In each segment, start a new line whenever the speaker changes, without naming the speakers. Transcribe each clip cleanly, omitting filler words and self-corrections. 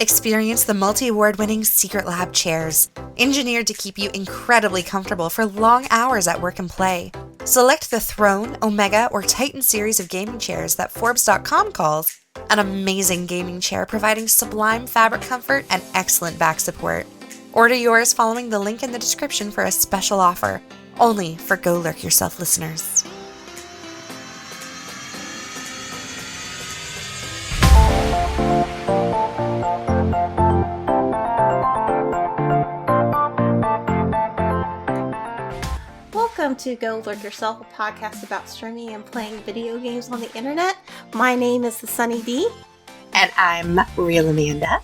Experience the multi-award-winning Secret Lab chairs, engineered to keep you incredibly comfortable for long hours at work and play. Select the Throne, Omega, or Titan series of gaming chairs that Forbes.com calls an amazing gaming chair providing sublime fabric comfort and excellent back support. Order yours following the link in the description for a special offer, only for Go Lurk Yourself listeners.
Welcome to Go Lurk Yourself, a podcast about streaming and playing video games on the internet. My name is the Sunny D.
And I'm Real Amanda.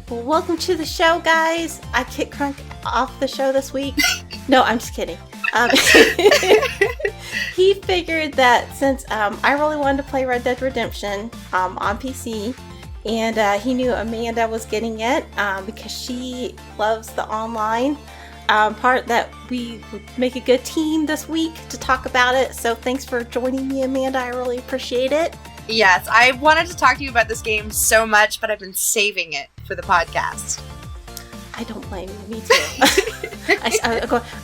Well, welcome to the show, guys. I kicked Crunk off the show this week. No, I'm just kidding. He figured that since I really wanted to play Red Dead Redemption on PC, and he knew Amanda was getting it because she loves the online part, that we would make a good team this week to talk about it. So thanks for joining me, Amanda. I really appreciate it.
Yes, I wanted to talk to you about this game so much, but I've been saving it for the podcast.
I don't blame you. Me too.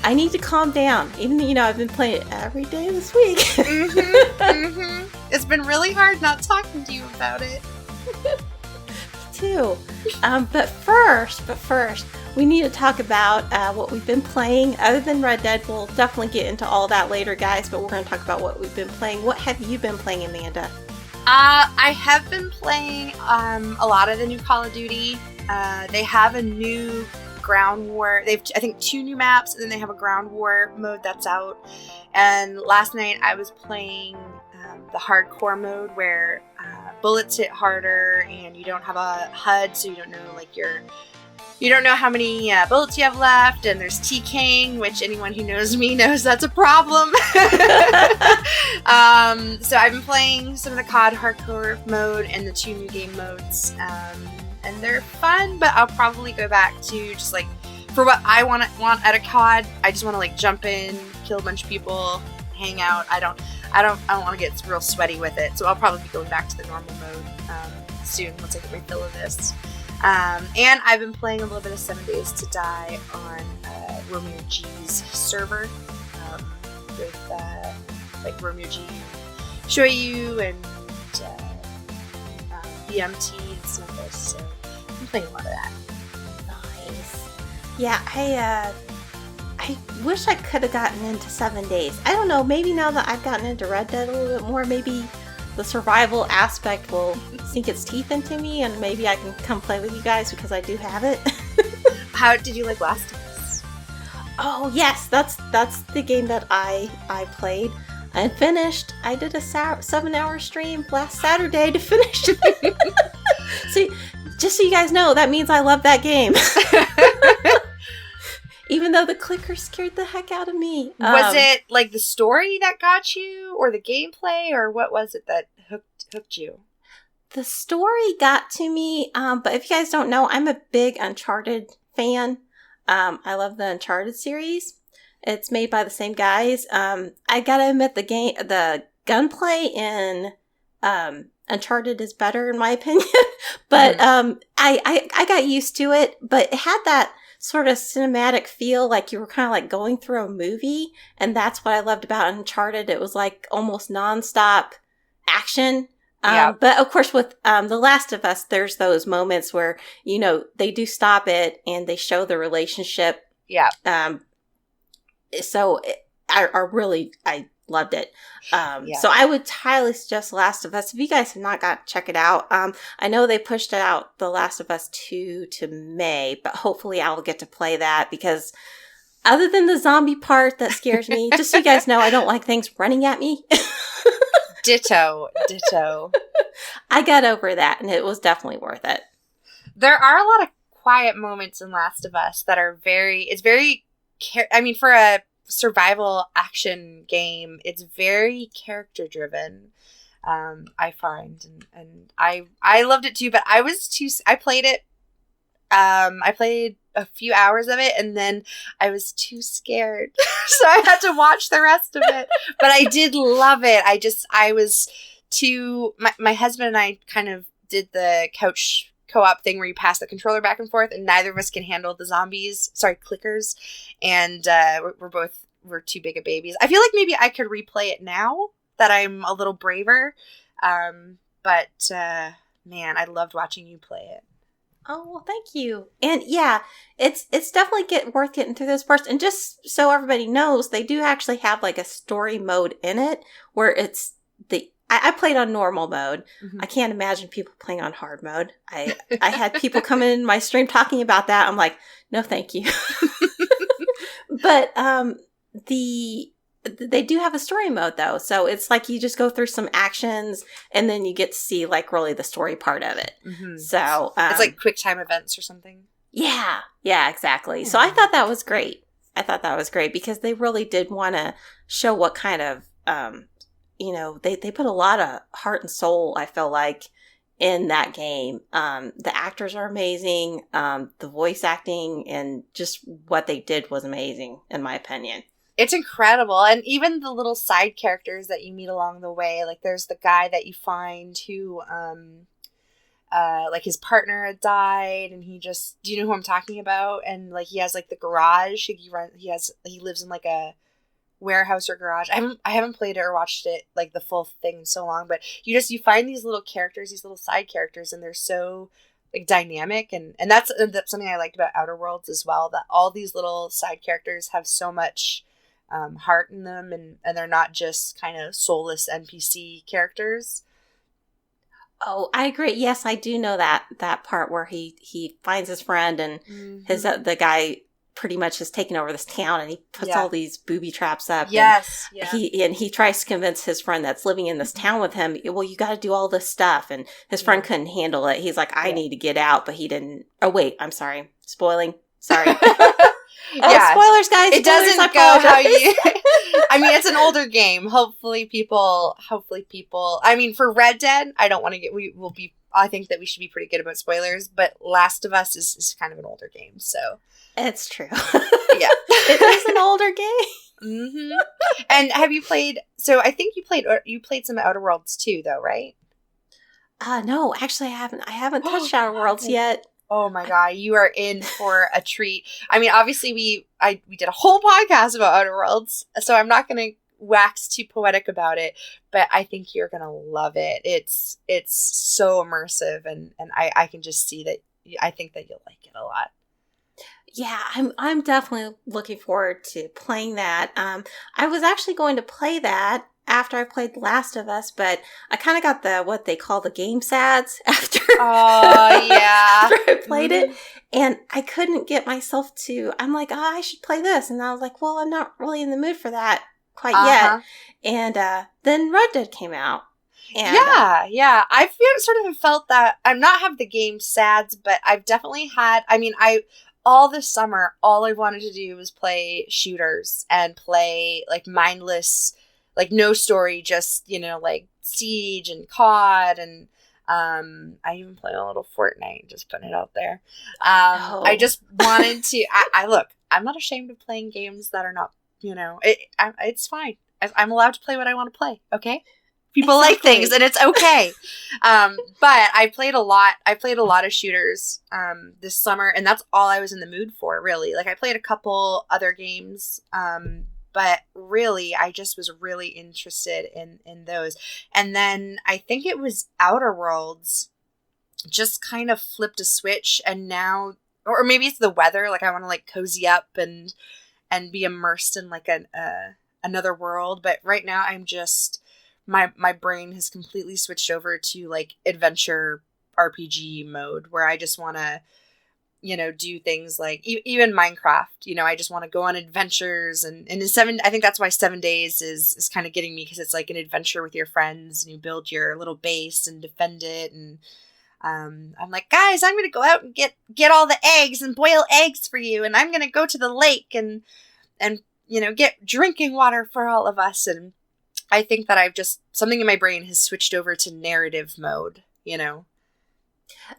I need to calm down. Even though, I've been playing it every day this week.
It's been really hard not talking to you about it.
Me too. But first, we need to talk about what we've been playing. Other than Red Dead, we'll definitely get into all that later, guys, but we're going to talk about what we've been playing. What have you been playing, Amanda?
I have been playing a lot of the new Call of Duty. They have a new ground war. They've, I think, 2 new maps, and then they have a ground war mode that's out. And last night I was playing the hardcore mode where bullets hit harder, and you don't have a HUD, so you don't know you don't know how many bullets you have left, and there's TKing, which anyone who knows me knows that's a problem. So I've been playing some of the COD hardcore mode and the 2 new game modes, and they're fun, but I'll probably go back to just for what I want at a COD. I just want to jump in, kill a bunch of people, hang out. I don't want to get real sweaty with it, so I'll probably be going back to the normal mode soon once I get my fill of this. And I've been playing a little bit of 7 Days to Die on Romeo G's server with Romeo G, Shoyu, and BMT and some of this. So I'm playing a lot of that.
Nice. Yeah, I wish I could have gotten into 7 Days. I don't know, maybe now that I've gotten into Red Dead a little bit more, maybe the survival aspect will sink its teeth into me, and maybe I can come play with you guys because I do have it.
How did you like Last of Us?
Oh yes, that's the game that I played and finished. I did a 7-hour stream last Saturday to finish it. See, just so you guys know, that means I love that game. Even though the clicker scared the heck out of me.
Was it the story that got you, or the gameplay, or what was it that hooked you?
The story got to me, but if you guys don't know, I'm a big Uncharted fan. I love the Uncharted series. It's made by the same guys. I gotta admit, the gunplay in Uncharted is better in my opinion, but I got used to it. But it had that sort of cinematic feel, like you were kind of going through a movie, and that's what I loved about Uncharted. It was almost nonstop action. But of course with The Last of Us, there's those moments where, they do stop it and they show the relationship. Yeah. So I loved it. So I would highly suggest Last of Us. If you guys have not got to check it out, I know they pushed it out, The Last of Us 2 to May, but hopefully I will get to play that, because other than the zombie part that scares me, just so you guys know, I don't like things running at me.
Ditto.
I got over that, and it was definitely worth it.
There are a lot of quiet moments in Last of Us that are for a survival action game, it's very character driven. I find, and I loved it too, but I played it. I played a few hours of it, and then I was too scared, so I had to watch the rest of it. But I did love it. I was too. My husband and I kind of did the couch co-op thing where you pass the controller back and forth, and neither of us can handle the clickers, and we're too big of babies. I feel like maybe I could replay it now that I'm a little braver, but man, I loved watching you play it.
Oh, well, thank you. And yeah, it's definitely worth getting through those parts. And just so everybody knows, they do actually have like a story mode in it where it's I played on normal mode. Mm-hmm. I can't imagine people playing on hard mode. I had people come in my stream talking about that. I'm like, no, thank you. But they do have a story mode though. So it's like you just go through some actions and then you get to see like really the story part of it. Mm-hmm. So
it's like quick time events or something.
Yeah, exactly. Mm-hmm. So I thought that was great. Because they really did want to show what kind of, they put a lot of heart and soul, I feel like, in that game. The actors are amazing. The voice acting and just what they did was amazing, in my opinion.
It's incredible. And even the little side characters that you meet along the way, like there's the guy that you find who, like his partner had died and do you know who I'm talking about? And like he has like the garage, he lives in like a warehouse or garage. I haven't played it or watched it like the full thing in so long, but you find these little characters, these little side characters, and they're so like dynamic, and that's something I liked about Outer Worlds as well, that all these little side characters have so much heart in them, and they're not just kind of soulless NPC characters.
Oh, I agree. Yes, I do know that part where he finds his friend and mm-hmm. The guy pretty much has taken over this town, and he puts all these booby traps up.
Yes.
And he tries to convince his friend that's living in this town with him, well, you got to do all this stuff. And his friend couldn't handle it. He's like, I need to get out, but he didn't. Oh, wait, I'm sorry. Spoiling. Sorry. Spoilers, guys.
It doesn't go how you. I mean, it's an older game. Hopefully people. I mean, for Red Dead, I don't want to get. I think that we should be pretty good about spoilers. But Last of Us is kind of an older game, so
it's true.
Yeah,
it is an older game.
Mm-hmm. And have you played? So I think you played some Outer Worlds too, though, right?
No, actually, I haven't. I haven't touched Outer Worlds yet.
Oh my God, you are in for a treat. I mean, obviously we did a whole podcast about Outer Worlds, so I'm not going to wax too poetic about it, but I think you're going to love it. It's so immersive, and I can just see that. I think that you'll like it a lot.
Yeah, I'm definitely looking forward to playing that. I was actually going to play that after I played The Last of Us, but I kind of got what they call the game sads after.
Oh, yeah.
After I played it, and I couldn't get myself to. I'm like, I should play this, and I was like, well, I'm not really in the mood for that quite yet. And then Red Dead came out. And,
yeah. I've sort of felt that. I'm not have the game sads, but I've definitely had. I mean, all this summer, all I wanted to do was play shooters and play like mindless. Like no story, just, like Siege and COD, and I even play a little Fortnite, just putting it out there. I just wanted to, I look, I'm not ashamed of playing games that are not, it's fine. I'm allowed to play what I want to play, okay? People like things, and it's okay. But I played a lot of shooters this summer, and that's all I was in the mood for, really. Like I played a couple other games, but really, I just was really interested in those. And then I think it was Outer Worlds just kind of flipped a switch, and now, or maybe it's the weather. Like I want to like cozy up and be immersed in like another world. But right now, I'm just my brain has completely switched over to like adventure RPG mode, where I just want to, do things like even Minecraft, I just want to go on adventures, and in I think that's why 7 days is kind of getting me, because it's like an adventure with your friends, and you build your little base and defend it. And I'm like, guys, I'm going to go out and get all the eggs and boil eggs for you. And I'm going to go to the lake and get drinking water for all of us. And I think that something in my brain has switched over to narrative mode,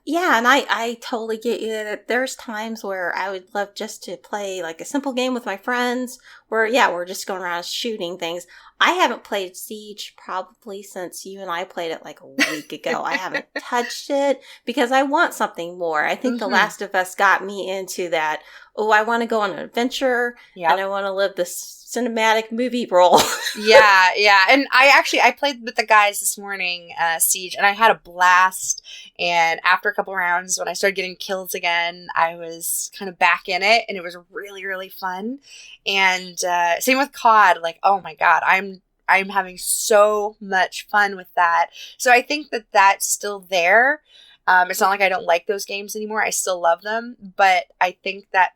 Yeah, and I totally get you. That there's times where I would love just to play like a simple game with my friends where, yeah, we're just going around shooting things. I haven't played Siege probably since you and I played it like a week ago. I haven't touched it because I want something more. I think The
Mm-hmm.
Last of Us got me into that. Oh, I want to go on an adventure and I want to live this cinematic movie role.
Yeah. And I played with the guys this morning, Siege, and I had a blast. And after a couple rounds, when I started getting kills again, I was kind of back in it, and it was really, really fun. And same with COD. Like, oh my god, I'm having so much fun with that. So I think that that's still there. It's not like I don't like those games anymore. I still love them, but I think that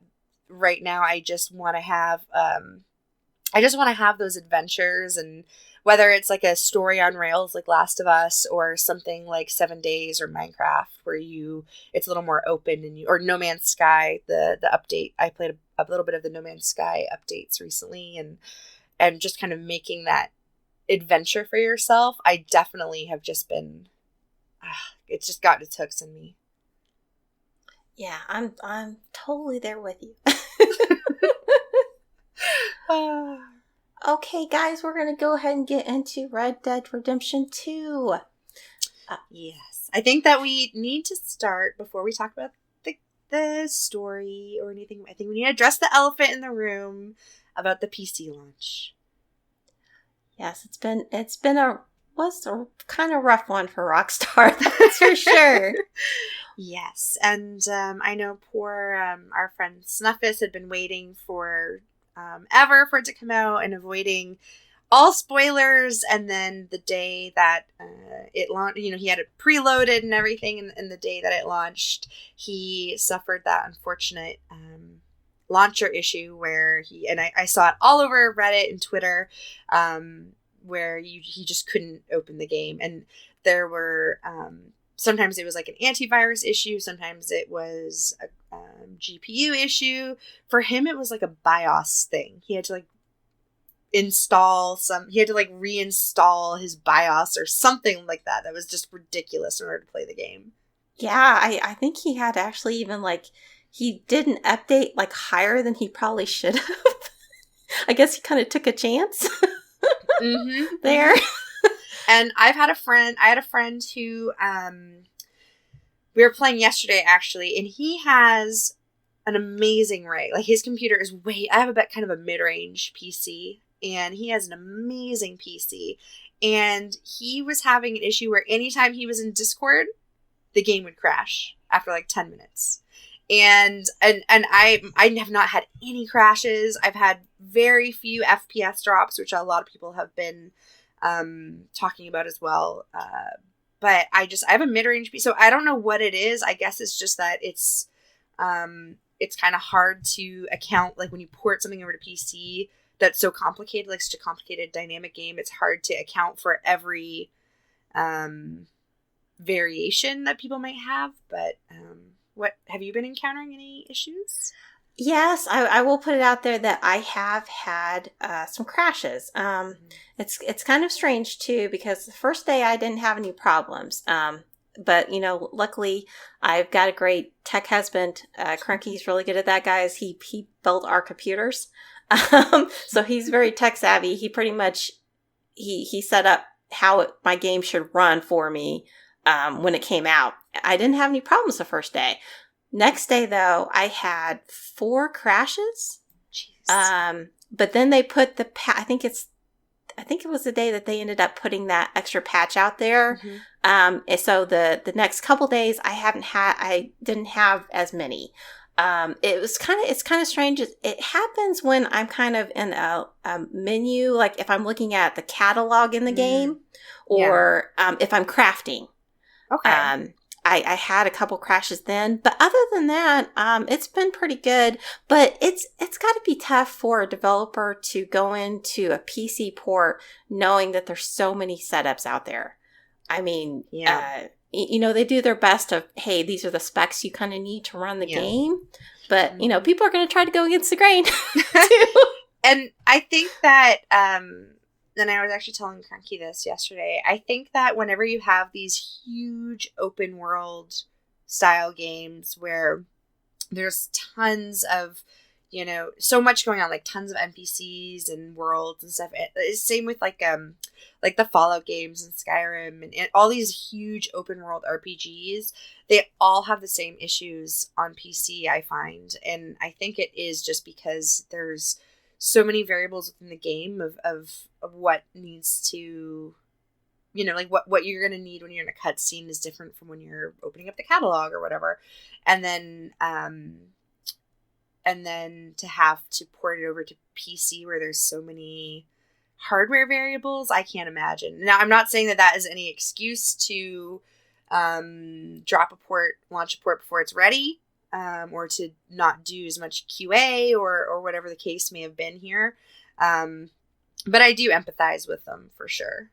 right now I just want to have those adventures, and whether it's like a story on rails like Last of Us or something like 7 Days or Minecraft where it's a little more open, or No Man's Sky, the update. I played a little bit of the No Man's Sky updates recently, and just kind of making that adventure for yourself. I definitely have just been it's just gotten its hooks in me.
Yeah, I'm totally there with you. Okay, guys, we're going to go ahead and get into Red Dead Redemption 2.
Yes. I think that we need to start, before we talk about the story or anything, I think we need to address the elephant in the room about the PC launch.
Yes, it's been a kind of rough one for Rockstar, that's for sure.
Yes, and I know poor our friend Snuffus had been waiting for ever for it to come out and avoiding all spoilers, and then the day that it launched, he had it preloaded and everything, and the day that it launched, he suffered that unfortunate launcher issue where I saw it all over Reddit and Twitter, where he just couldn't open the game, and there were sometimes it was like an antivirus issue, sometimes it was a GPU issue. For him, it was like a BIOS thing. He had to reinstall his BIOS or something like that. That was just ridiculous in order to play the game.
Yeah, I think he had actually even he did an update higher than he probably should have. I guess he kind of took a chance there.
And I had a friend who we were playing yesterday actually, and he has an amazing rig. His computer is I have kind of a mid-range PC, and he has an amazing PC. And he was having an issue where anytime he was in Discord, the game would crash after 10 minutes. And I have not had any crashes. I've had very few FPS drops, which a lot of people have been talking about as well. But I have a mid-range PC, so I don't know what it is. I guess it's just that it's kind of hard to account, when you port something over to PC that's so complicated, such a complicated dynamic game, it's hard to account for every variation that people might have. But what have you been encountering any issues?
Yes, I will put it out there that I have had some crashes. It's kind of strange too, because the first day I didn't have any problems. But luckily I've got a great tech husband. Crunky's really good at that, guys. He built our computers, so he's very tech savvy. He pretty much he set up how my game should run for me when it came out. I didn't have any problems the first day. Next day, though, I had 4 crashes.
Jeez.
But then they put I think it was the day that they ended up putting that extra patch out there. And so the next couple days, I didn't have as many. It's kind of strange. It happens when I'm kind of in a menu, if I'm looking at the catalog in the game, or if I'm crafting.
Okay.
I had a couple crashes then, but other than that, it's been pretty good. But it's got to be tough for a developer to go into a PC port knowing that there's so many setups out there. I mean, they do their best of, hey, these are the specs you kind of need to run the game. But, people are going to try to go against the grain too.
And I think that, and I was actually telling Cranky this yesterday, I think that whenever you have these huge open world style games where there's tons of, so much going on, like tons of NPCs and worlds and stuff. Same with like the Fallout games and Skyrim and all these huge open world RPGs. They all have the same issues on PC, I find. And I think it is just because there's so many variables within the game of what needs to, like what you're going to need when you're in a cutscene is different from when you're opening up the catalog or whatever. And then to have to port it over to PC where there's so many hardware variables, I can't imagine. Now, I'm not saying that is any excuse to drop a port, launch a port before it's ready, or to not do as much QA or whatever the case may have been here. But I do empathize with them for sure.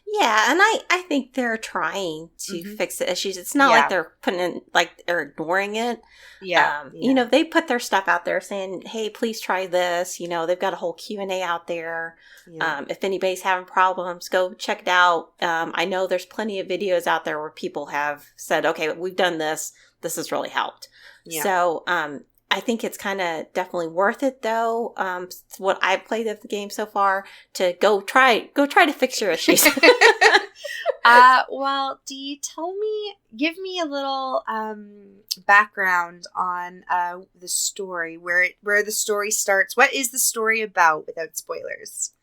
Yeah, and I think they're trying to fix the issues. It's not like they're putting in, like they're ignoring it.
Yeah.
They put their stuff out there saying, hey, please try this. They've got a whole Q&A out there. Yeah. If anybody's having problems, go check it out. I know there's plenty of videos out there where people have said, okay, we've done this. This has really helped. Yeah. So, I think it's kind of definitely worth it, though. What I've played of the game so far, to go try to fix your issues.
Well, Dee, give me a little background on the story, where the story starts. What is the story about, without spoilers?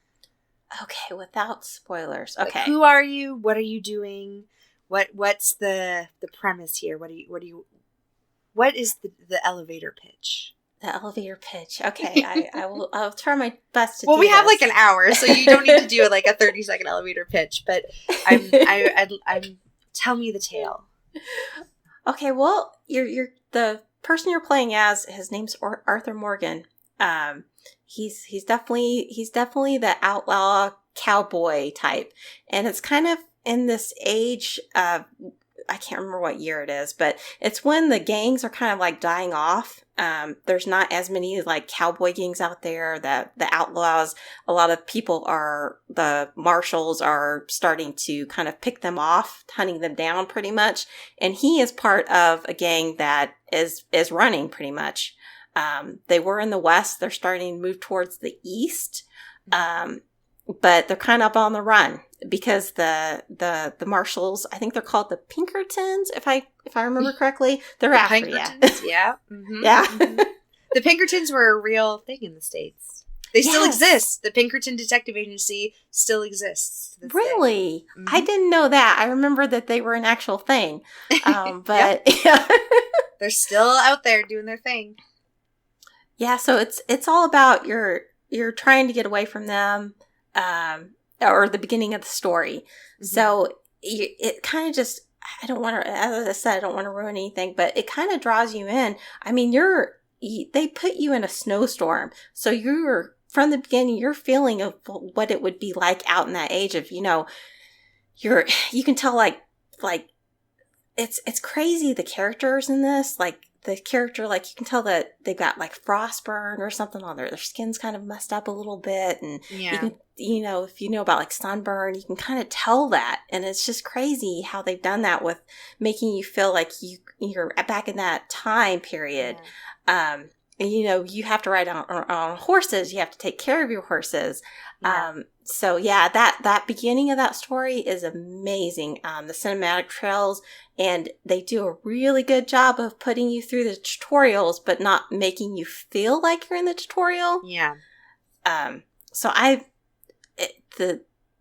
Okay, without spoilers. Okay,
like, who are you? What are you doing? What's the premise here? What is the elevator pitch?
The elevator pitch. Okay, I'll try my best to.
Well,
do
we
this.
have like an hour, so you don't need to do like a 30-second elevator pitch. But I'm tell me the tale.
Okay, well, you're the person you're playing as. His name's Arthur Morgan. He's definitely the outlaw cowboy type, and it's kind of in this age of. I can't remember what year it is, but it's when the gangs are kind of like dying off. There's not as many like cowboy gangs out there. The outlaws, a lot of the marshals are starting to kind of pick them off, hunting them down pretty much. And he is part of a gang that is running pretty much. They were in the West. They're starting to move towards the East. But they're kind of on the run because the marshals, I think they're called the Pinkertons, if I remember correctly. They're
the
after
Pinkertons, you. Yeah. Mm-hmm,
yeah.
Mm-hmm. The Pinkertons were a real thing in the States. They still exist. The Pinkerton Detective Agency still exists.
Really? Mm-hmm. I didn't know that. I remember that they were an actual thing. But yeah.
They're still out there doing their thing.
Yeah, so it's all about you're trying to get away from them. Or the beginning of the story. Mm-hmm. So it kind of just, I don't want to, as I said, I don't want to ruin anything, but it kind of draws you in. I mean, they put you in a snowstorm. So from the beginning, you're feeling of what it would be like out in that age of, you can tell like it's crazy. The characters in this, like the character, like you can tell that they got like frostburn or something on their skin's kind of messed up a little bit. And you can, if you know about like sunburn, you can kind of tell that. And it's just crazy how they've done that with making you feel like you're back in that time period. Yeah. You have to ride on horses. You have to take care of your horses. Yeah. So yeah, that beginning of that story is amazing. The cinematic trails, and they do a really good job of putting you through the tutorials, but not making you feel like you're in the tutorial. Yeah. So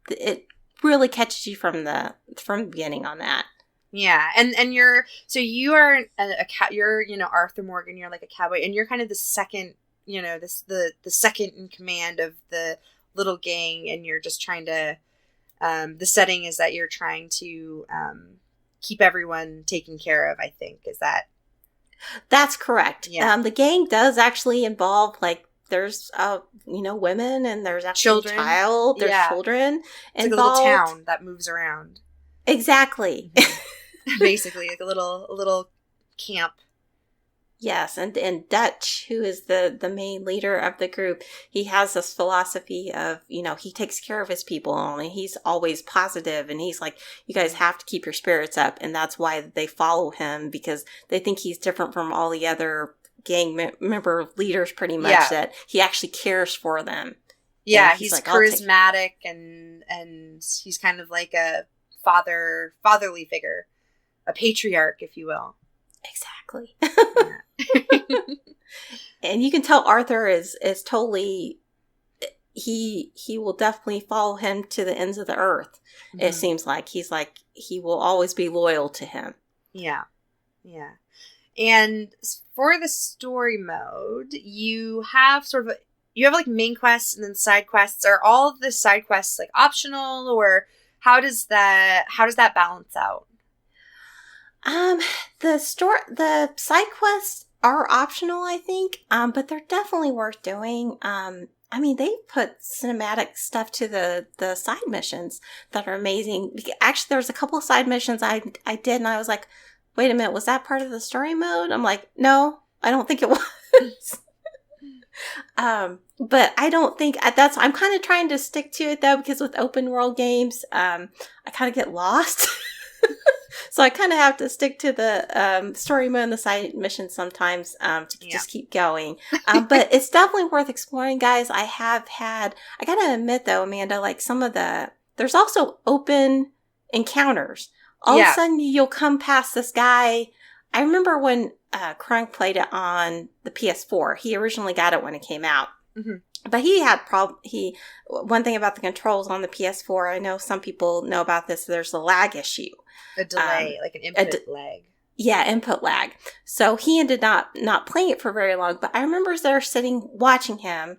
it really catches you from the beginning on that.
Yeah, and you're Arthur Morgan. You're like a cowboy, and you're kind of the second, the second in command of the little gang, and you're just trying to. The setting is that you're trying to keep everyone taken care of. I think
that's correct.
Yeah,
the gang does actually involve like there's women, and there's actually children. There's children
it's
involved.
Like a little town that moves around.
Exactly.
Basically, like a little camp.
Yes, and Dutch, who is the main leader of the group, he has this philosophy of, he takes care of his people and he's always positive, and he's like, you guys have to keep your spirits up, and that's why they follow him, because they think he's different from all the other gang member leaders, pretty much, that he actually cares for them.
Yeah, he's like, charismatic and he's kind of like a fatherly figure, a patriarch, if you will.
Exactly. And you can tell Arthur is totally, he will definitely follow him to the ends of the earth. Mm-hmm. It seems like he will always be loyal to him.
Yeah. And for the story mode, you have like main quests and then side quests. Are all of the side quests like optional, or how does that balance out?
The side quests are optional, I think, but they're definitely worth doing. They put cinematic stuff to the side missions that are amazing. Actually, there was a couple of side missions I did, and I was like, wait a minute, was that part of the story mode? I'm like, no, I don't think it was. But I don't think I'm kind of trying to stick to it though, because with open world games, I kind of get lost. So I kind of have to stick to the story mode and the side missions sometimes to just keep going. But it's definitely worth exploring, guys. I gotta admit though, Amanda, like there's also open encounters. All of a sudden you'll come past this guy. I remember when Crunk played it on the PS4. He originally got it when it came out. Mm-hmm. But he had one thing about the controls on the PS4, I know some people know about this, there's a lag issue.
A delay, like an input lag.
Yeah, input lag. So he ended up not playing it for very long, but I remember there sitting, watching him,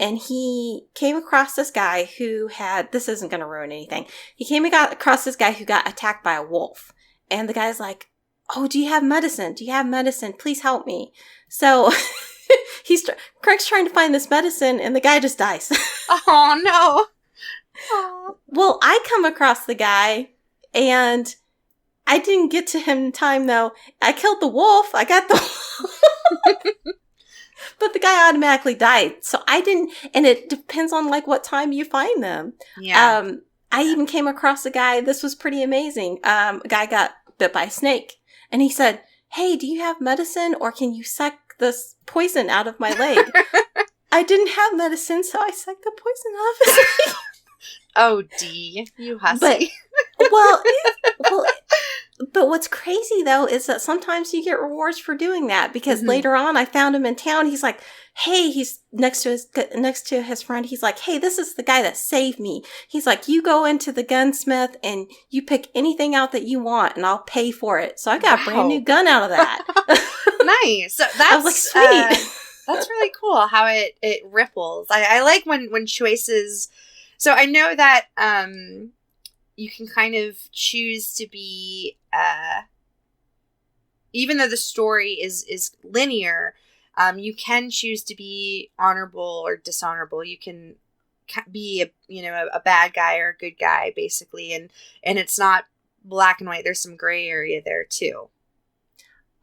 and he came across this guy who this isn't going to ruin anything. He came across this guy who got attacked by a wolf. And the guy's like, oh, do you have medicine? Do you have medicine? Please help me. So Craig's trying to find this medicine, and the guy just dies.
Oh, no. Oh.
Well, I come across the guy, and I didn't get to him in time, though. I killed the wolf. I got the wolf. But the guy automatically died. So I didn't, and it depends on like what time you find them.
Yeah.
I even came across a guy, this was pretty amazing. A guy got bit by a snake, and he said, hey, do you have medicine, or can you suck this poison out of my leg? I didn't have medicine, so I sucked the poison out of his leg.
Oh, D, you hussy.
But what's crazy, though, is that sometimes you get rewards for doing that, because later on I found him in town. He's like, hey, he's next to his friend. He's like, hey, this is the guy that saved me. He's like, you go into the gunsmith and you pick anything out that you want and I'll pay for it. So I got a brand new gun out of that.
Nice. So that's,
I was like, sweet.
That's really cool how it ripples. I like when choices. So I know that you can kind of choose to be, even though the story is linear, you can choose to be honorable or dishonorable. You can be a bad guy or a good guy, basically, and it's not black and white. There's some gray area there too.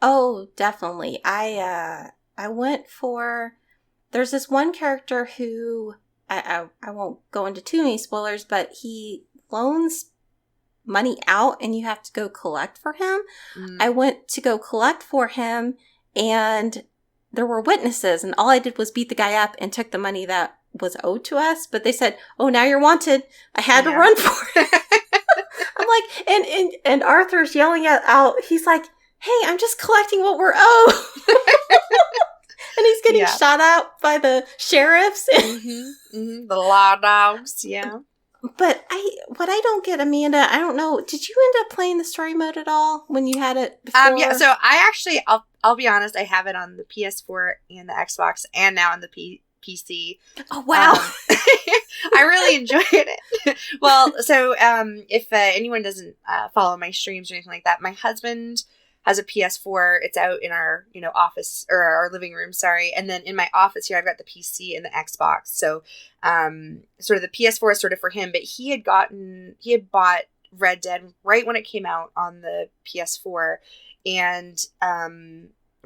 Oh, definitely. I went for. There's this one character who I won't go into too many spoilers, but he loans money out and you have to go collect for him. I went to go collect for him, and there were witnesses, and all I did was beat the guy up and took the money that was owed to us. But they said, oh, now you're wanted. I had to run for it. I'm like, and Arthur's yelling out, he's like, hey, I'm just collecting what we're owed. And he's getting shot out by the sheriffs.
The law dogs, yeah.
But what I don't get, Amanda, I don't know, did you end up playing the story mode at all when you had it before?
Yeah, so I actually, I'll be honest, I have it on the PS4 and the Xbox and now on the PC.
Oh, wow.
I really enjoyed it. Well, so if anyone doesn't follow my streams or anything like that, my husband has a PS4. It's out in our, office, or our living room, sorry. And then in my office here, I've got the PC and the Xbox. So sort of the PS4 is sort of for him, but he had bought Red Dead right when it came out on the PS4. And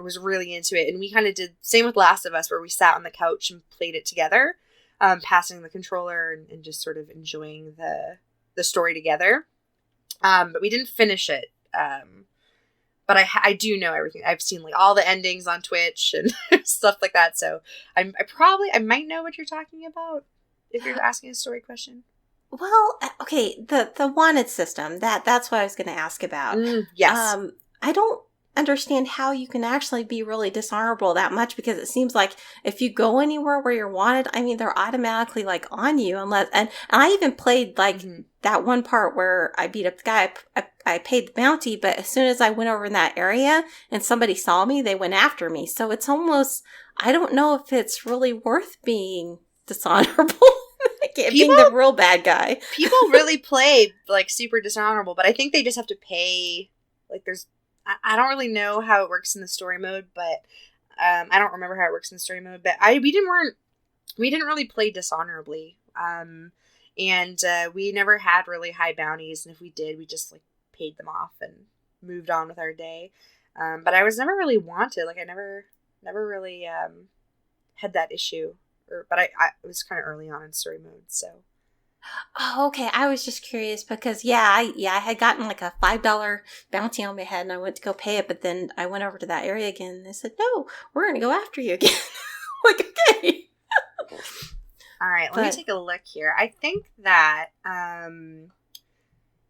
was really into it. And we kind of did same with Last of Us, where we sat on the couch and played it together, passing the controller and just sort of enjoying the story together. But we didn't finish it. But I do know everything. I've seen like all the endings on Twitch and stuff like that. So I might know what you're talking about if you're asking a story question.
Well, okay, the wanted system, that's what I was going to ask about.
Yes.
I don't understand how you can actually be really dishonorable that much, because it seems like if you go anywhere where you're wanted, I mean, they're automatically like on you and I even played like that one part where I beat up the guy. I paid the bounty, but as soon as I went over in that area and somebody saw me, they went after me. So it's almost, I don't know if it's really worth being dishonorable. Being the real bad guy. People
really play like super dishonorable, but I think they just have to pay. Like I don't really know how it works in the story mode, but I don't remember how it works in the story mode. But we didn't really play dishonorably, and we never had really high bounties. And if we did, we just like paid them off and moved on with our day. But I was never really wanted. Like I never really had that issue. But it was kind of early on in story mode, so.
Oh, okay. I was just curious because, I had gotten like a $5 bounty on my head and I went to go pay it, but then I went over to that area again and they said, no, we're going to go after you again. Like, okay.
All right, let me take a look here. I think that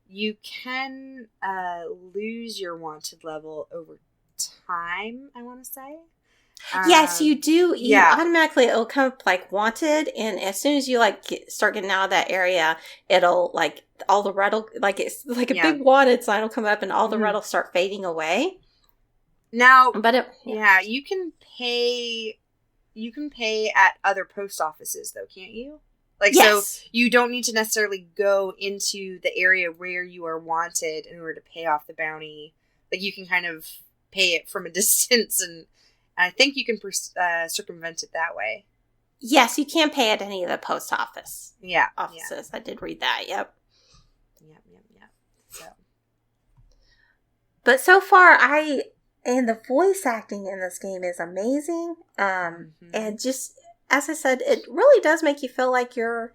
you can lose your wanted level over time, I want to say.
Yes, you do. Automatically, it'll come up like wanted, and as soon as you like start getting out of that area, it'll like all the red will, like it's like a big wanted sign will come up, and all the red will start fading away.
Now, but you can pay. You can pay at other post offices, though, can't you? Like, yes. So you don't need to necessarily go into the area where you are wanted in order to pay off the bounty. Like, you can kind of pay it from a distance and I think you can circumvent it that way.
Yes, you can pay at any of the post offices.
Yeah.
I did read that. Yep.
So.
But so far, and the voice acting in this game is amazing. And just, as I said, it really does make you feel like you're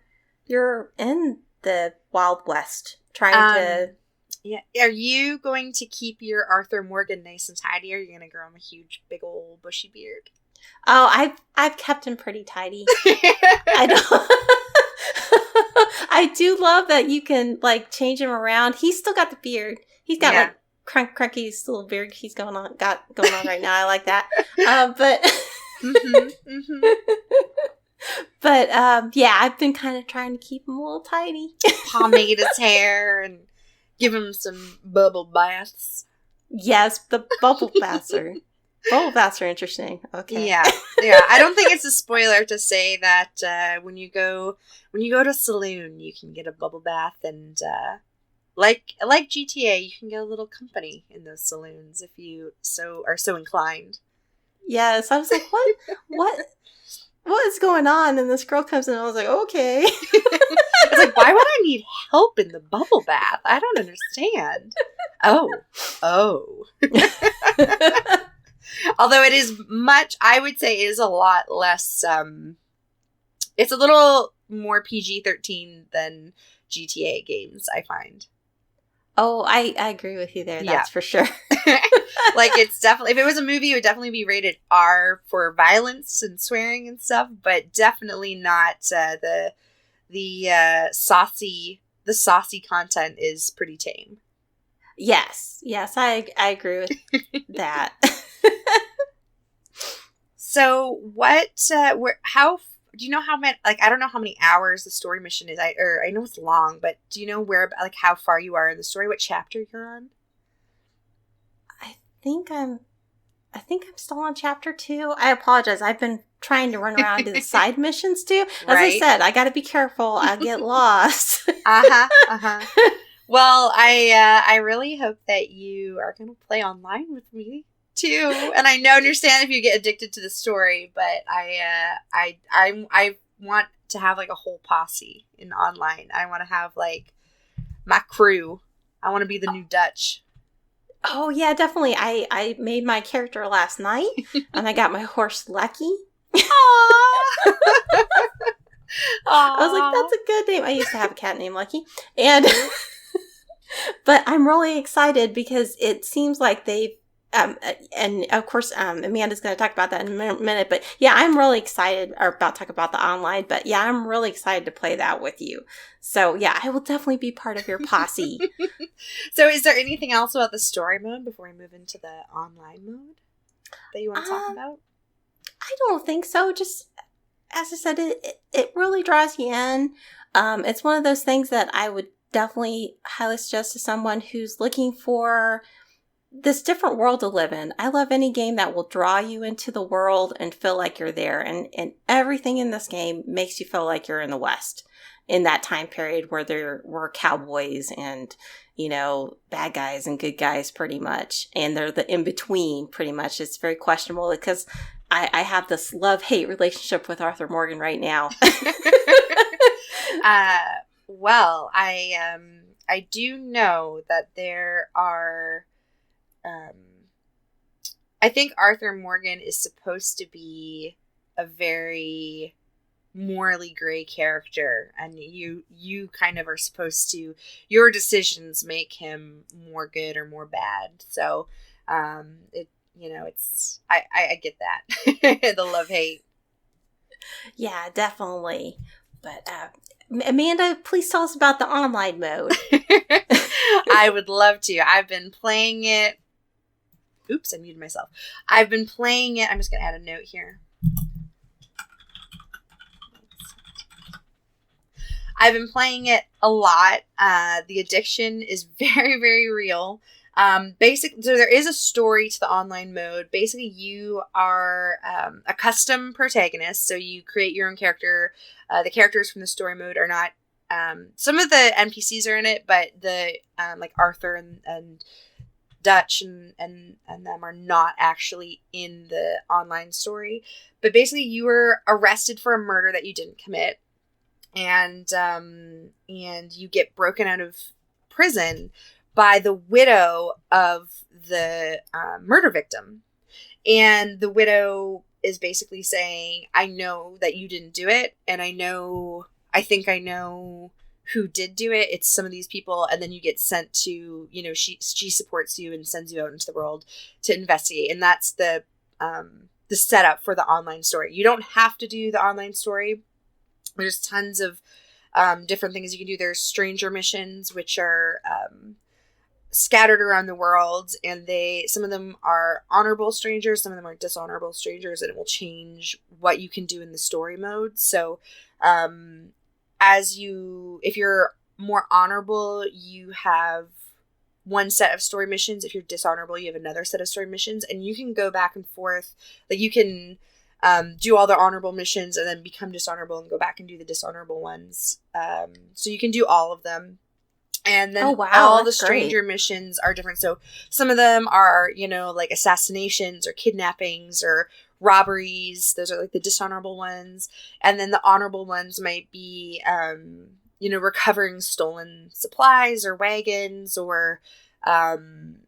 in the Wild West trying to...
Yeah. Are you going to keep your Arthur Morgan nice and tidy, or are you going to grow him a huge, big old bushy beard?
Oh, I've kept him pretty tidy. I don't. I do love that you can like change him around. He's still got the beard. He's got like Crunky's little beard he's going on right now. I like that. But I've been kind of trying to keep him a little tidy.
Pomade his hair and give him some bubble baths.
Yes, the bubble baths are interesting. Okay.
Yeah. I don't think it's a spoiler to say that when you go to a saloon, you can get a bubble bath, and like GTA, you can get a little company in those saloons if you are so inclined.
Yes, I was like, what is going on? And this girl comes in and I was like, okay.
I was like, why would I need help in the bubble bath? I don't understand. Oh. Although it is I would say it is a lot less, it's a little more PG-13 than GTA games, I find.
Oh, I agree with you there. That's for sure.
Like, it's definitely, if it was a movie, it would definitely be rated R for violence and swearing and stuff, but definitely not the saucy content is pretty tame.
Yes, I agree with that.
So how do you know how many, like, I don't know how many hours the story mission is. I know it's long, but do you know like how far you are in the story, what chapter you're on?
I think I'm still on chapter 2. I apologize. I've been trying to run around to the side missions too. As I said, I got to be careful. I'll get lost.
Well, I really hope that you are going to play online with me too. And I understand if you get addicted to the story, but I want to have like a whole posse in online. I want to have like my crew. I want to be the new Dutch.
Oh yeah, definitely. I made my character last night, and I got my horse Lucky.
Aww.
I was like, that's a good name. I used to have a cat named Lucky, and but I'm really excited because it seems like they've. And of course, Amanda's going to talk about that in a minute. But yeah, I'm really excited about talk about the online. But yeah, I'm really excited to play that with you. So yeah, I will definitely be part of your posse.
So is there anything else about the story mode before we move into the online mode that you want to talk about?
I don't think so. Just as I said, it really draws you in. It's one of those things that I would definitely highly suggest to someone who's looking for this different world to live in. I love any game that will draw you into the world and feel like you're there. And everything in this game makes you feel like you're in the West in that time period where there were cowboys and, you know, bad guys and good guys pretty much. And they're the in-between pretty much. It's very questionable because I have this love-hate relationship with Arthur Morgan right now.
Well, I do know that there are... I think Arthur Morgan is supposed to be a very morally gray character, and you kind of are supposed to, your decisions make him more good or more bad. So, it's I get that the love hate.
Yeah, definitely. But Amanda, please tell us about the online mode.
I would love to. I've been playing it. Oops, I muted myself. I've been playing it. I'm just going to add a note here. I've been playing it a lot. The addiction is very, very real. So there is a story to the online mode. Basically, you are a custom protagonist. So you create your own character. The characters from the story mode are not... some of the NPCs are in it, but the like Arthur and Dutch and them are not actually in the online story. But basically, you were arrested for a murder that you didn't commit, and you get broken out of prison by the widow of the murder victim, and the widow is basically saying, "I know that you didn't do it, and I think I know who did do it. It's some of these people." And then you get sent to, she supports you and sends you out into the world to investigate. And that's the setup for the online story. You don't have to do the online story. There's tons of different things you can do. There's stranger missions, which are scattered around the world, and some of them are honorable strangers, some of them are dishonorable strangers, and it will change what you can do in the story mode. So if you're more honorable, you have one set of story missions. If you're dishonorable, you have another set of story missions, and you can go back and forth. Like, you can do all the honorable missions and then become dishonorable and go back and do the dishonorable ones. So you can do all of them. And then all the stranger missions are different. So some of them are, like assassinations or kidnappings or robberies. Those are like the dishonorable ones. And then the honorable ones might be, recovering stolen supplies or wagons, or, helping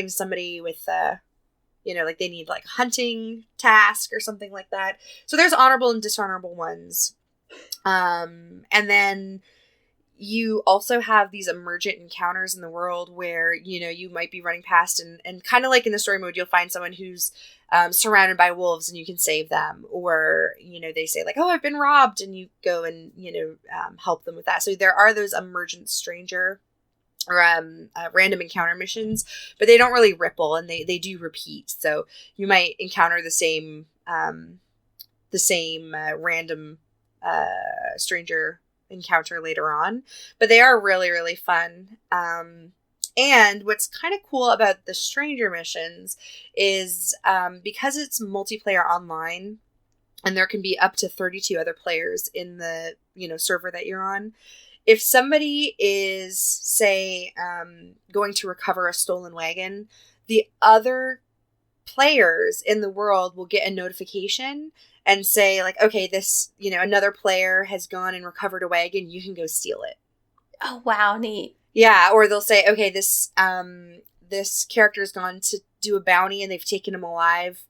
somebody with, like they need like a hunting task or something like that. So there's honorable and dishonorable ones. And then you also have these emergent encounters in the world where, you might be running past and kind of like in the story mode, you'll find someone who's surrounded by wolves and you can save them. Or, they say like, "Oh, I've been robbed," and you go and, help them with that. So there are those emergent stranger or random encounter missions, but they don't really ripple, and they do repeat. So you might encounter the same random stranger encounter later on, but they are really, really fun. And what's kind of cool about the stranger missions is because it's multiplayer online, and there can be up to 32 other players in the server that you're on. If somebody is, say, going to recover a stolen wagon, the other players in the world will get a notification and say like, "Okay, this, another player has gone and recovered a wagon. You can go steal it."
Oh, wow. Neat.
Yeah, or they'll say, okay, this character's gone to do a bounty and they've taken him alive.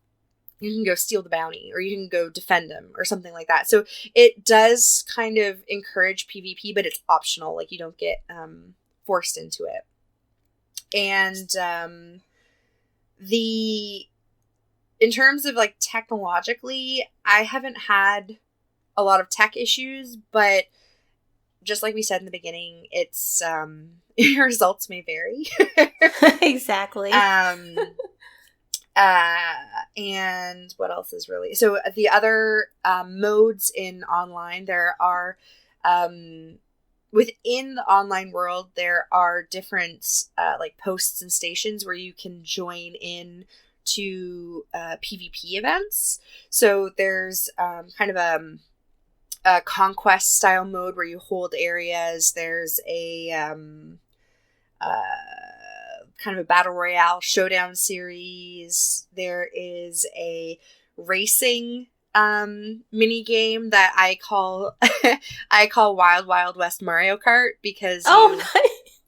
You can go steal the bounty, or you can go defend him, or something like that. So it does kind of encourage PvP, but it's optional. Like, you don't get forced into it. And in terms of like technologically, I haven't had a lot of tech issues, but just like we said in the beginning, it's your results may vary.
Exactly.
And what else is really so the other modes in online, there are within the online world, there are different like posts and stations where you can join in to PvP events. So there's kind of a conquest style mode where you hold areas. There's a kind of a battle royale showdown series. There is a racing mini game that I call Wild Wild West Mario Kart, because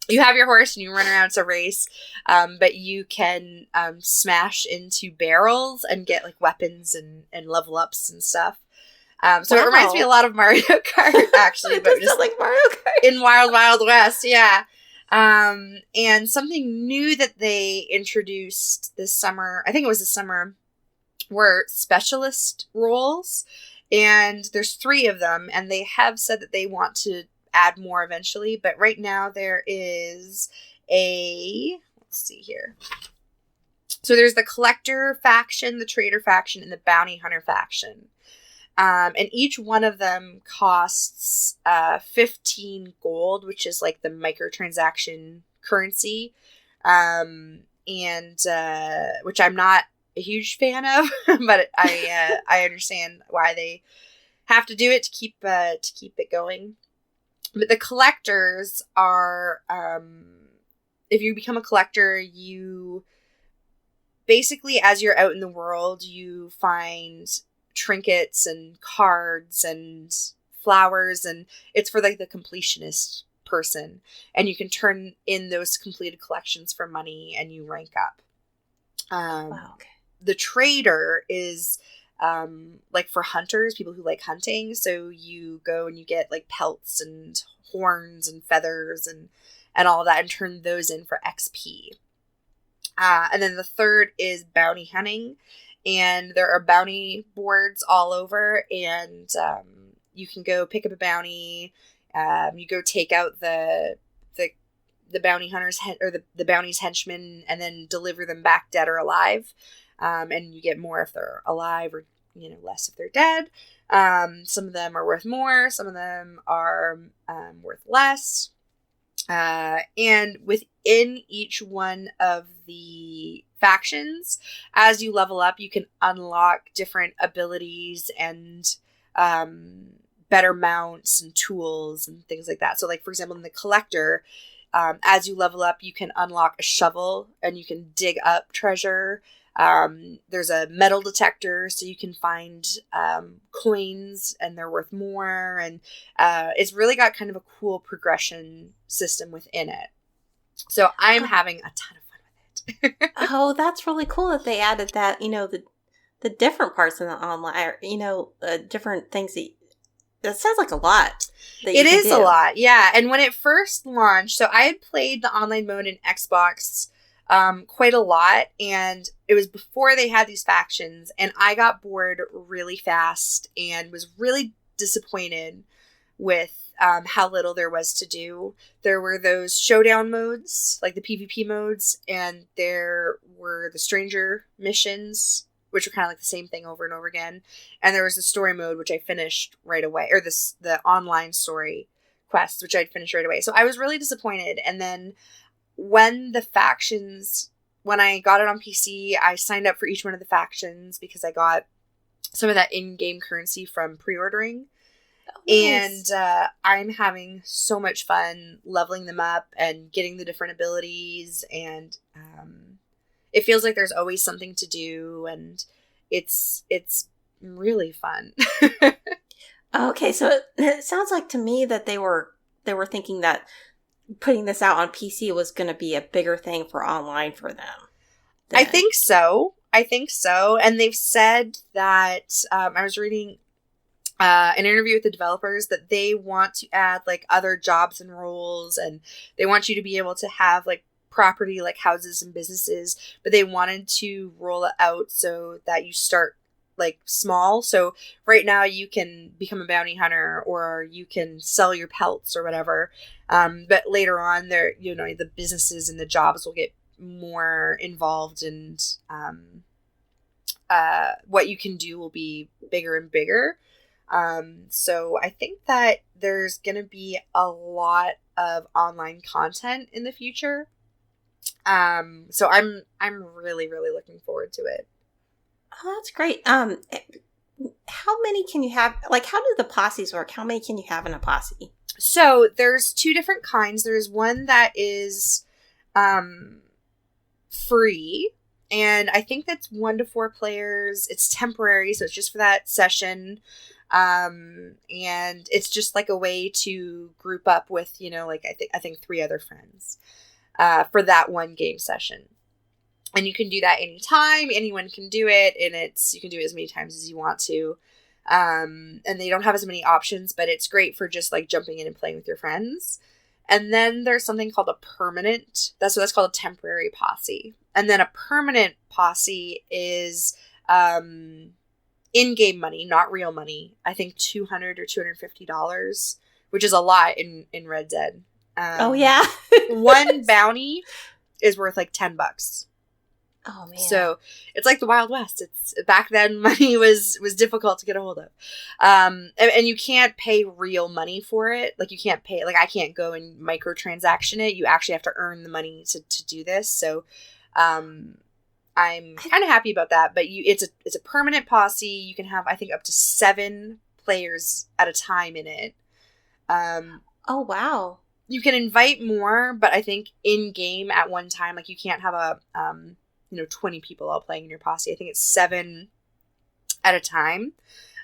you have your horse and you run around to race, but you can smash into barrels and get like weapons and level ups and stuff. So It reminds me a lot of Mario Kart, actually, but just
like Mario Kart
in Wild Wild West, yeah. And something new that they introduced this summer, I think it was this summer, were specialist roles, and there's 3 of them, and they have said that they want to add more eventually, but right now there is let's see here. So there's the collector faction, the trader faction, and the bounty hunter faction. And each one of them costs 15 gold, which is like the microtransaction currency, and which I'm not a huge fan of, but I understand why they have to do it to keep it going. But the collectors are, if you become a collector, you basically, as you're out in the world, you find trinkets and cards and flowers, and it's for like the completionist person, and you can turn in those completed collections for money and you rank up.
Wow, okay.
The trader is like for hunters, people who like hunting, so you go and you get like pelts and horns and feathers and all of that and turn those in for XP. And then the third is bounty hunting, and there are bounty boards all over, and you can go pick up a bounty. You go take out the bounty hunters or the bounty's henchmen, and then deliver them back dead or alive. And you get more if they're alive, or less if they're dead. Some of them are worth more. Some of them are worth less. And within each one of the factions, as you level up, you can unlock different abilities and better mounts and tools and things like that. So like, for example, in the collector, as you level up, you can unlock a shovel and you can dig up treasure. There's a metal detector, so you can find coins and they're worth more, and it's really got kind of a cool progression system within it. So I'm having a ton of fun with it.
Oh, that's really cool that they added that, the different parts in the online, different things that sounds like a lot.
It is a lot, yeah. And when it first launched, so I had played the online mode in Xbox quite a lot, and it was before they had these factions, and I got bored really fast and was really disappointed with how little there was to do. There were those showdown modes, like the PvP modes, and there were the stranger missions, which were kind of like the same thing over and over again. And there was the story mode, which I finished right away, or the online story quests, which I'd finished right away. So I was really disappointed. And then when I got it on PC, I signed up for each one of the factions because I got some of that in-game currency from pre-ordering. Oh, nice. And I'm having so much fun leveling them up and getting the different abilities, and it feels like there's always something to do, and it's really fun.
Okay, so it sounds like to me that they were thinking that putting this out on PC was going to be a bigger thing for online for them.
I think so. And they've said that, I was reading an interview with the developers that they want to add like other jobs and roles, and they want you to be able to have like property like houses and businesses, but they wanted to roll it out so that you start like small. So right now you can become a bounty hunter or you can sell your pelts or whatever. But later on there, you know, the businesses and the jobs will get more involved, and what you can do will be bigger and bigger. So I think that there's going to be a lot of online content in the future. So I'm really, really looking forward to it.
Oh, that's great. How many can you have? Like, how do the posses work? How many can you have in a posse?
So there's two different kinds. There's one that is, free. And I think that's 1 to 4 players. It's temporary, so it's just for that session. And it's just like a way to group up with, you know, like I think 3 other friends for that one game session. And you can do that anytime. Anyone can do it, and you can do it as many times as you want to. And they don't have as many options, but it's great for just like jumping in and playing with your friends. And then there's something called a permanent. That's called a temporary posse. And then a permanent posse is in-game money, not real money. I think $200 or $250, which is a lot in Red Dead.
Oh yeah,
one bounty is worth like $10.
Oh man!
So it's like the Wild West. It's back then money was difficult to get a hold of, and you can't pay real money for it. Like you can't pay. Like I can't go and microtransaction it. You actually have to earn the money to do this. So, I'm kind of happy about that. But it's a permanent posse. You can have I think up to 7 players at a time in it.
Oh wow!
You can invite more, but I think in game at one time, like you can't have a 20 people all playing in your posse. I think it's 7 at a time.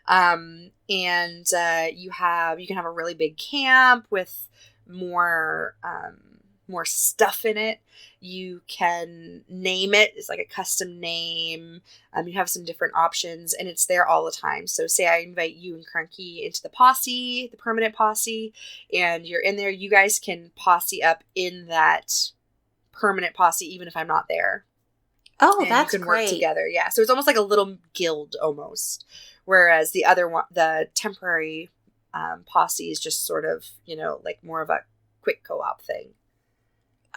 And you can have a really big camp with more stuff in it. You can name it. It's like a custom name. You have some different options, and it's there all the time. So say I invite you and Crunky into the posse, the permanent posse, and you're in there. You guys can posse up in that permanent posse, even if I'm not there.
Oh,
and
that's
you can
great.
work together. Yeah. So it's almost like a little guild almost. Whereas the other one, the temporary posse is just sort of, like more of a quick co-op thing.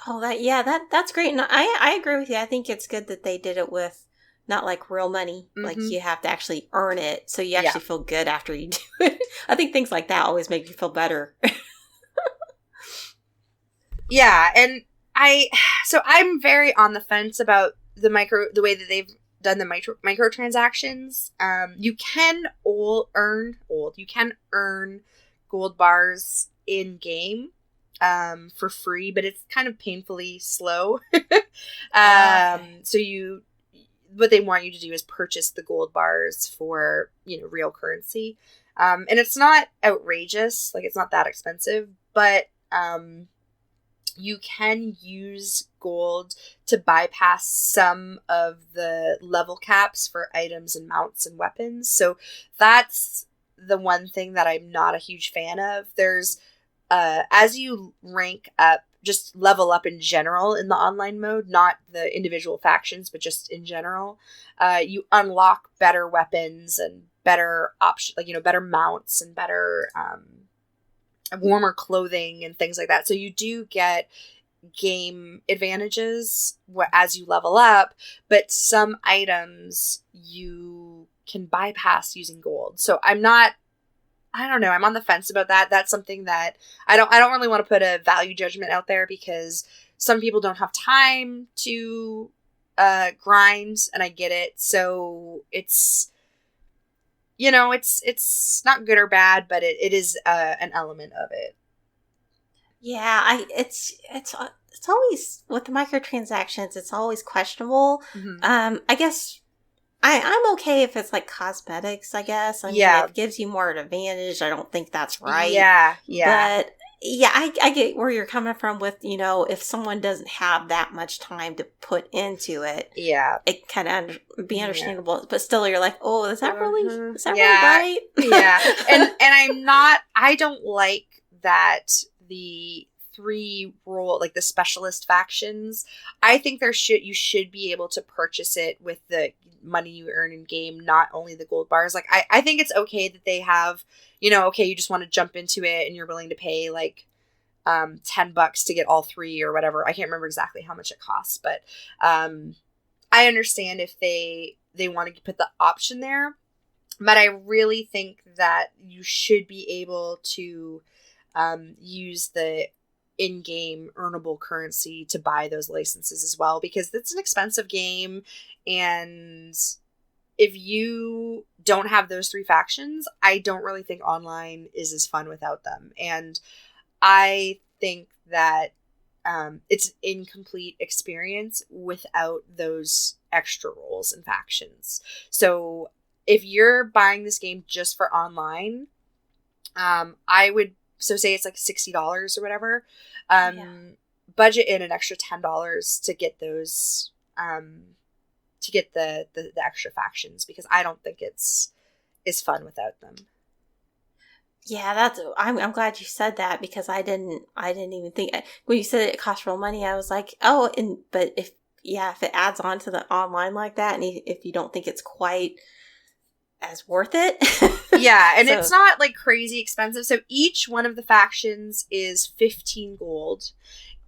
Oh, that's great. And I agree with you. I think it's good that they did it with not like real money. Mm-hmm. Like you have to actually earn it. So you actually feel good after you do it. I think things like that always make you feel better.
Yeah. And I'm very on the fence about the way that they've done the microtransactions. You can earn gold bars in game for free, but it's kind of painfully slow. So what they want you to do is purchase the gold bars for real currency, and it's not outrageous, like it's not that expensive, but you can use gold to bypass some of the level caps for items and mounts and weapons. So that's the one thing that I'm not a huge fan of. There's, as you rank up, just level up in general in the online mode, not the individual factions, but just in general, you unlock better weapons and better options, like, better mounts and better, warmer clothing and things like that. So you do get game advantages as you level up, but some items you can bypass using gold. So I don't know, I'm on the fence about that. That's something that I don't really want to put a value judgment out there, because some people don't have time to grind, and I get it. So it's it's not good or bad, but it is an element of it.
Yeah, it's always with the microtransactions. It's always questionable. Mm-hmm. I guess I'm okay if it's like cosmetics. I guess. I mean, if it gives you more advantage, I don't think that's right.
Yeah.
But Yeah, I get where you're coming from with, if someone doesn't have that much time to put into it,
Yeah.
it can be understandable. But still, you're like, oh, is that really
Yeah.
right?
Yeah. And I don't like that the 3 role, like the specialist factions. I think you should be able to purchase it with the money you earn in game, not only the gold bars. Like, I think it's okay that they have, okay, you just want to jump into it and you're willing to pay like $10 to get all 3 or whatever. I can't remember exactly how much it costs, but I understand if they want to put the option there, but I really think that you should be able to use the in-game earnable currency to buy those licenses as well, because it's an expensive game, and if you don't have those 3 factions, I don't really think online is as fun without them. And I think that it's an incomplete experience without those extra roles and factions. So if you're buying this game just for online, I would, so say it's like $60 or whatever, budget in an extra $10 to get those, to get the extra factions, because I don't think it's fun without them.
Yeah, I'm glad you said that, because I didn't even think, when you said it cost real money, I was like, oh, but if it adds on to the online like that, and if you don't think it's quite as worth it.
Yeah, and it's not like crazy expensive. So each one of the factions is 15 gold,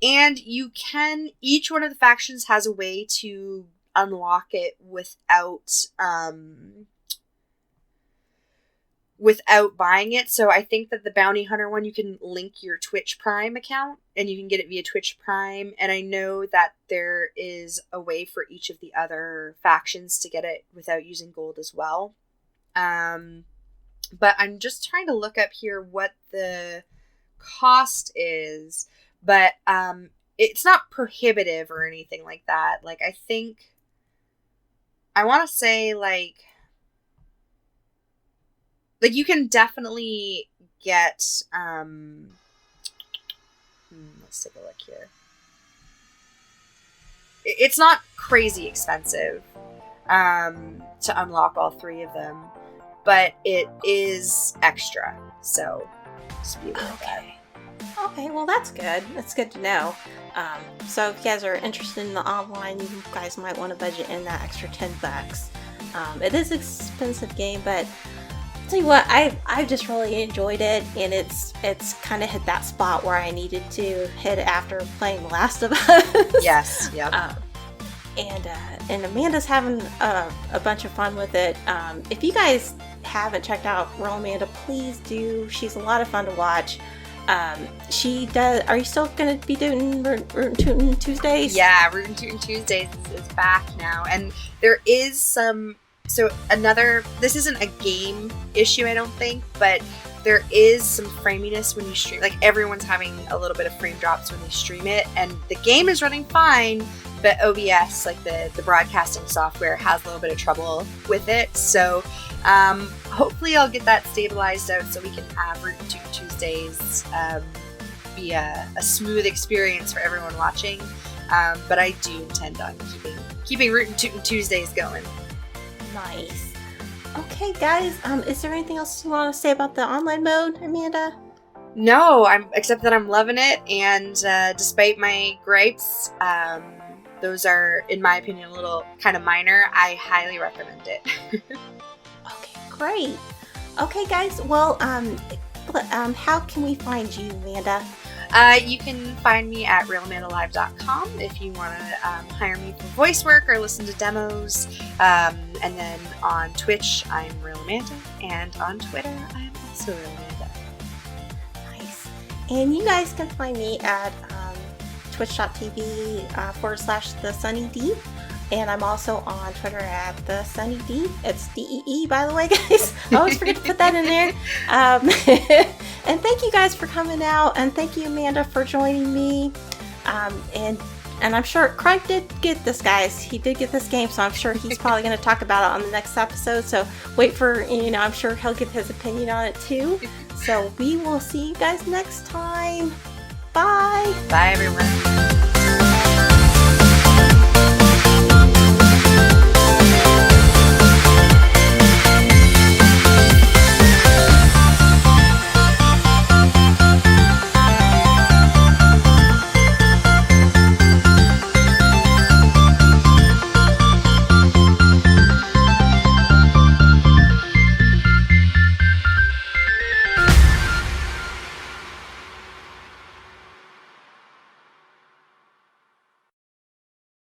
and each one of the factions has a way to unlock it without buying it. So I think that the bounty hunter one, you can link your Twitch Prime account and you can get it via Twitch Prime. And I know that there is a way for each of the other factions to get it without using gold as well. But I'm just trying to look up here what the cost is, but it's not prohibitive or anything like that. Like, I think I want to say like you can definitely get let's take a look here. It's not crazy expensive to unlock all 3 of them, but it is extra, so just be aware of that.
Okay, well, that's good. That's good to know. So if you guys are interested in the online, you guys might want to budget in that extra $10. It is an expensive game, but I'll tell you what, I just really enjoyed it, and it's kind of hit that spot where I needed to hit after playing The Last of Us.
Yes, yeah.
And Amanda's having a bunch of fun with it. If you guys haven't checked out Real Amanda, please do. She's a lot of fun to watch. She does. Are you still going to be doing Rootin' Tootin' Tuesdays?
Yeah, Rootin' Tootin' Tuesdays is back now, and there is some. So this isn't a game issue, I don't think, but there is some framiness when you stream. Like, everyone's having a little bit of frame drops when they stream it, and the game is running fine, but OBS, like the broadcasting software, has a little bit of trouble with it. So hopefully I'll get that stabilized out so we can have Rootin' Tootin' Tuesdays be a smooth experience for everyone watching. But I do intend on keeping Rootin' Tootin' Tuesdays going.
Nice. Okay, guys, is there anything else you want to say about the online mode, Amanda?
No, except that I'm loving it, and despite my gripes, those are, in my opinion, a little kind of minor. I highly recommend it.
Okay, great. Okay, guys, well, how can we find you, Amanda?
You can find me at realamandalive.com if you want to hire me for voice work or listen to demos. And then on Twitch, I'm Real Amanda, and on Twitter, I'm also Real Amanda.
Nice. And you guys can find me at twitch.tv/TheSunnyD. And I'm also on Twitter at TheSunnyD. It's DEE, by the way, guys. I always forget to put that in there. And thank you guys for coming out. And thank you, Amanda, for joining me. And I'm sure Craig did get this, guys. He did get this game, so I'm sure he's probably going to talk about it on the next episode. So wait for, I'm sure he'll give his opinion on it too. So we will see you guys next time. Bye.
Bye, everyone.